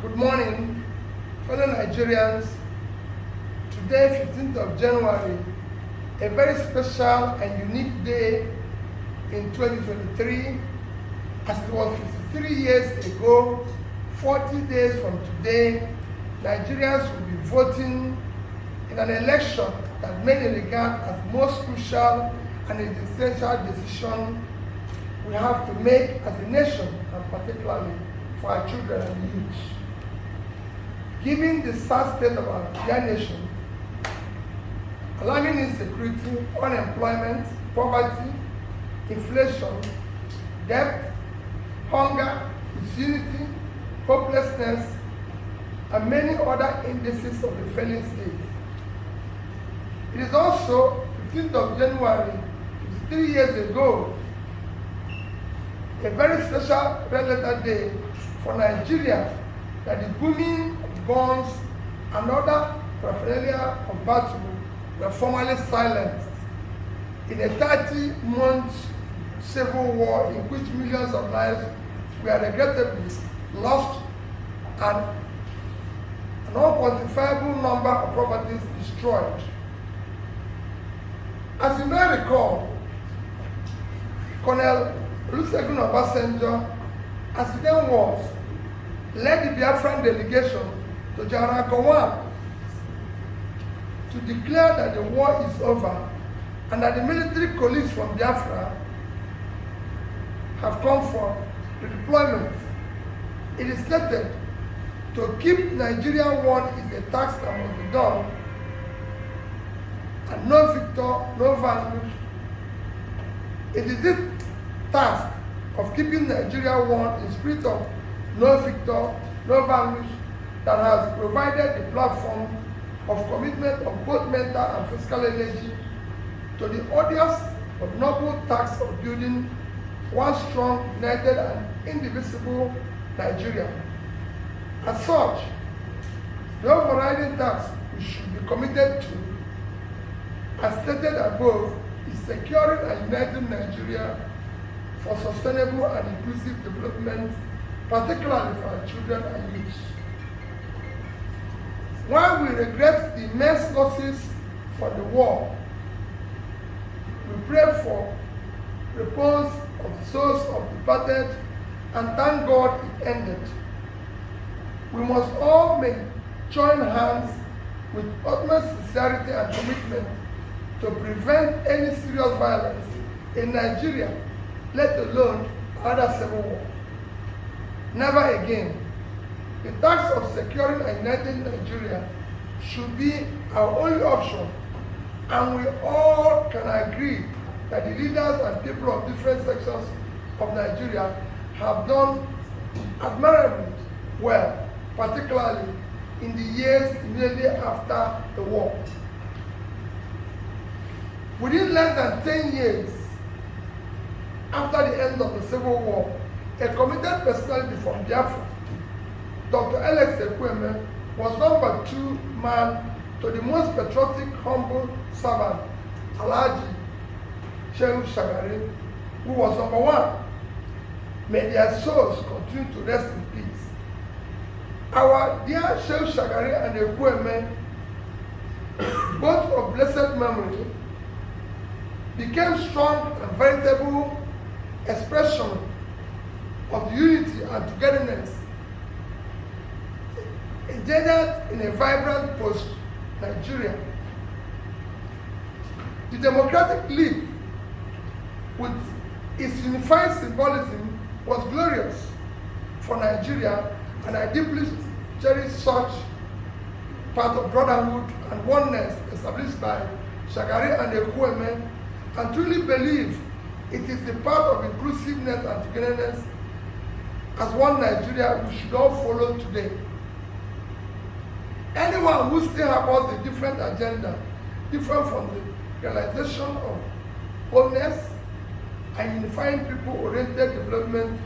Good morning, fellow Nigerians. Today, 15th of January, a very special and unique day in 2023, as it was 53 years ago, 40 days from today, Nigerians will be voting in an election that many regard as most crucial and an essential decision we have to make as a nation, and particularly for our children and youth. Given the sad state of our dear nation, alarming insecurity, unemployment, poverty, inflation, debt, hunger, disunity, hopelessness, and many other indices of the failing state. It is also 15th of January, 53 years ago, a very special red letter day for Nigeria, that the booming of guns and other paraphernalia of battle were formally silenced in a 30-month civil war in which millions of lives were regrettably lost and an unquantifiable number of properties destroyed. As you may recall, Colonel Olusegun Obasanjo, as he then was, led the Biafran delegation to Jarabawa to declare that the war is over and that the military colleagues from Biafra have come for redeployment. It is stated to keep Nigeria one is a task that must be done, and no victor, no vanquish. It is this task of keeping Nigeria one in spirit of no victor, no vanquish that has provided the platform of commitment of both mental and physical energy to the odious but noble task of building one strong, united, and indivisible Nigeria. As such, the overriding task we should be committed to, as stated above, is securing and uniting Nigeria for sustainable and inclusive development, particularly for our children and youth. While we regret the immense losses for the war, we pray for repose of the souls of the departed and thank God it ended. We must all join hands with utmost sincerity and commitment to prevent any serious violence in Nigeria, let alone other civil war. Never again. The task of securing and uniting Nigeria should be our only option, and we all can agree that the leaders and people of different sections of Nigeria have done admirably well, particularly in the years immediately after the war. Within less than 10 years after the end of the Civil War, a committed personality from Biafra, Dr. Alex Ekwueme, was number 2 man to the most patriotic, humble servant, Alhaji Shehu Shagari, who was number 1. May their souls continue to rest in peace. Our dear Shehu Shagari and Ekwueme, both of blessed memory, became strong and veritable expression of unity and togetherness engendered in a vibrant post-Nigeria. The democratic leap, with its unified symbolism, was glorious for Nigeria, and I deeply cherish such part of brotherhood and oneness established by Shagari and Ekwueme, and truly believe it is a part of inclusiveness and togetherness as one Nigeria we should all follow today. Anyone who still harbors a different agenda, different from the realization of wholeness and unifying people-oriented development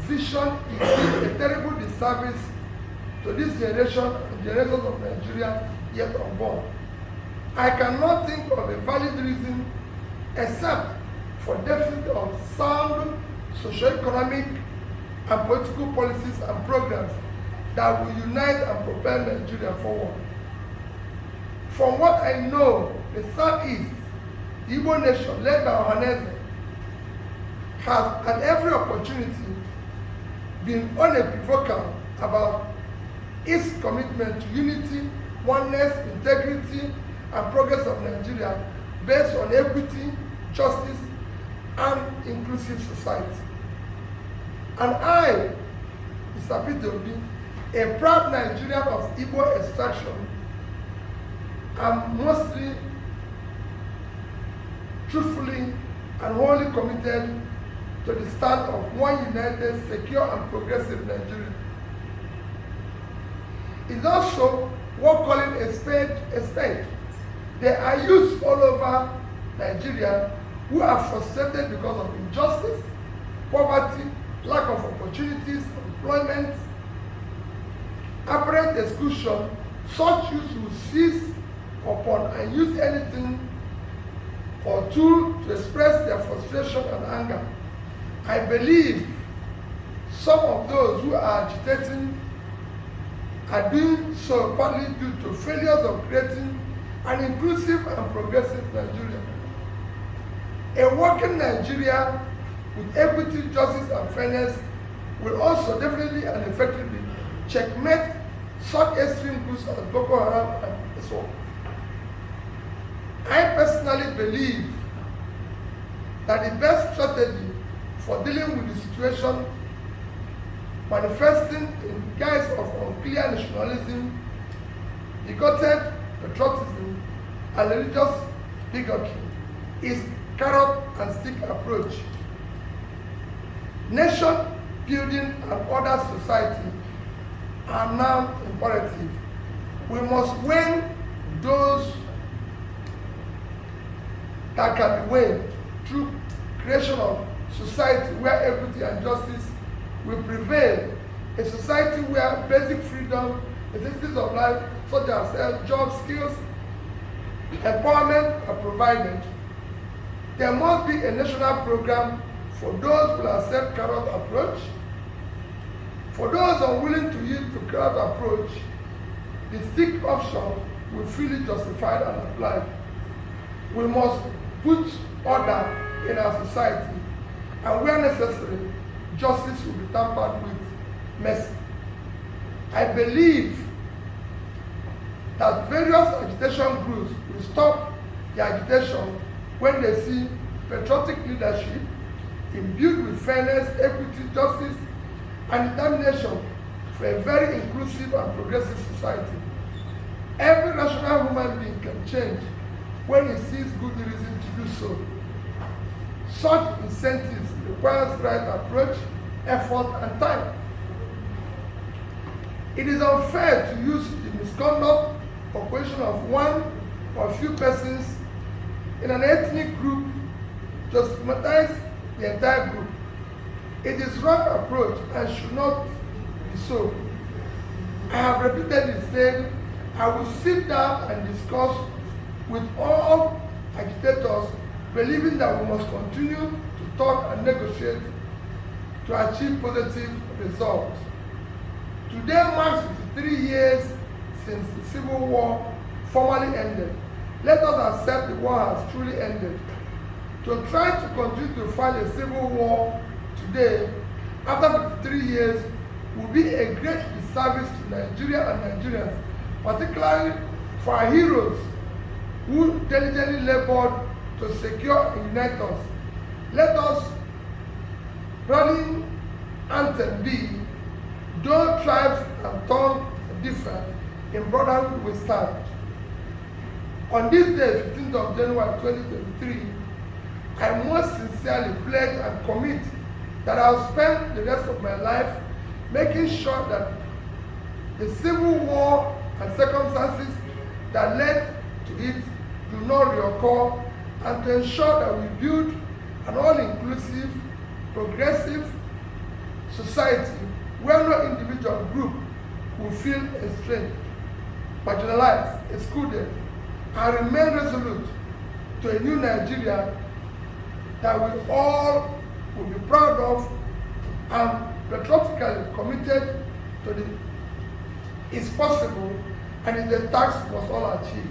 vision, is a terrible disservice to this generation and generations of Nigeria yet unborn. I cannot think of a valid reason except for deficit of sound socio-economic and political policies and programs that will unite and propel Nigeria forward. From what I know, the Southeast, the Igbo nation led by Ohanaeze, has at every opportunity been unequivocal about its commitment to unity, oneness, integrity, and progress of Nigeria based on equity, justice, and inclusive society. And I, Mr. Peter Obi, a proud Nigerian of Igbo extraction, am mostly, truthfully, and wholly committed to the stand of one united, secure, and progressive Nigeria. It's also worth calling a spade a spade. There are youths all over Nigeria who are frustrated because of injustice, poverty, lack of opportunities, employment, apparent exclusion. Such youths will seize upon and use anything or tool to express their frustration and anger. I believe some of those who are agitating are doing so partly due to failures of creating an inclusive and progressive Nigeria. A working Nigeria with equity, justice, and fairness will also definitely and effectively checkmate such extreme groups as Boko Haram and ISWAP. I personally believe that the best strategy for dealing with the situation manifesting in guise of unclear nationalism, bigoted patriotism, and religious bigotry is carrot and stick approach. Nation building and order society are now imperative. We must win those that can be won through creation of society where equity and justice will prevail, a society where basic freedom, necessities of life such as health, job, skills, empowerment are provided. There must be a national program for those who accept carrot approach. For those unwilling to yield to carrot approach, the stick option will feel it justified and applied. We must put order in our society, and where necessary, justice will be tampered with mercy. I believe that various agitation groups will stop the agitation when they see patriotic leadership imbued with fairness, equity, justice, and determination for a very inclusive and progressive society. Every rational human being can change when he sees good reason to do so. Such incentives requires right approach, effort, and time. It is unfair to use the misconduct or position of one or few persons in an ethnic group to stigmatize the entire group. It is wrong approach and should not be so. I have repeatedly said I will sit down and discuss with all agitators, believing that we must continue to talk and negotiate to achieve positive results. Today marks 53 years since the Civil War formally ended. Let us accept the war has truly ended. To try to continue to fight a civil war today, after 53 years, will be a great disservice to Nigeria and Nigerians, particularly for our heroes who diligently labored to secure and unite us. Let us rallying anthem be, though tribes and tongues differ, in brotherhood we stand. On this day, 15th of January 2023, I most sincerely pledge and commit that I will spend the rest of my life making sure that the civil war and circumstances that led to it do not reoccur, and to ensure that we build an all-inclusive, progressive society where no individual group will feel estranged, marginalized, excluded, and remain resolute to a new Nigeria that we all will be proud of and patriotically committed to the is possible and is the task was all achieved.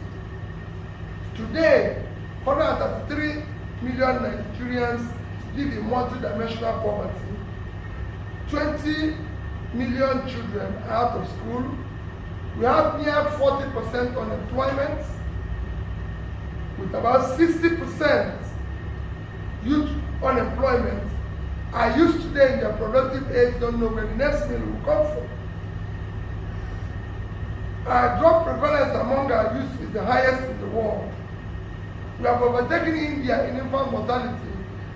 Today, 133 million Nigerians live in multi-dimensional poverty. 20 million children are out of school. We have near 40% unemployment, with about 60% youth unemployment. Our youth today in their productive age don't know where the next meal will come from. Our drug prevalence among our youth is the highest in the world. We have overtaken India in infant mortality.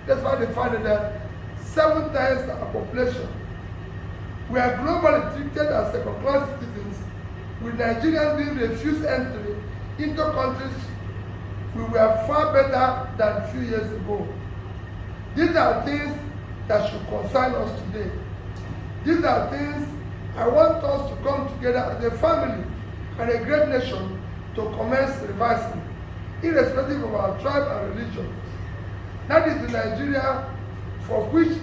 That's why they found that 7 times our population. We are globally treated as second-class citizens, with Nigerians being refused entry into countries we were far better than a few years ago. These are things that should concern us today. These are things I want us to come together as a family and a great nation to commence revising, irrespective of our tribe and religion. That is the Nigeria for which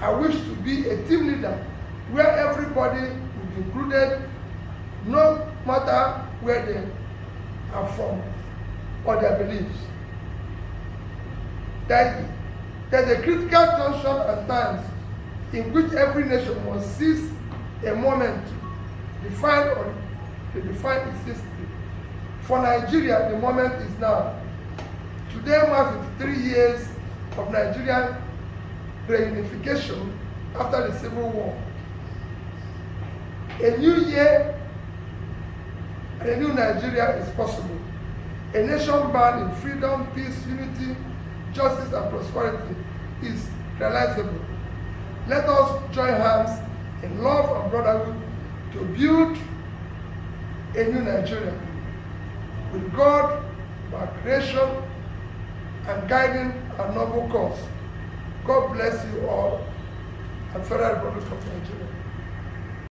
I wish to be a team leader, where everybody will be included, no matter where they are from or their beliefs. There's a critical junction at times in which every nation must seize a moment to define its history. For Nigeria, the moment is now. Today marks 53 years of Nigerian reunification after the Civil War. A new year and a new Nigeria is possible. A nation bound in freedom, peace, unity, justice, and prosperity is realizable. Let us join hands in love and brotherhood to build a new Nigeria with God, our creation, and guiding our noble cause. God bless you all, and Federal Republic of Nigeria.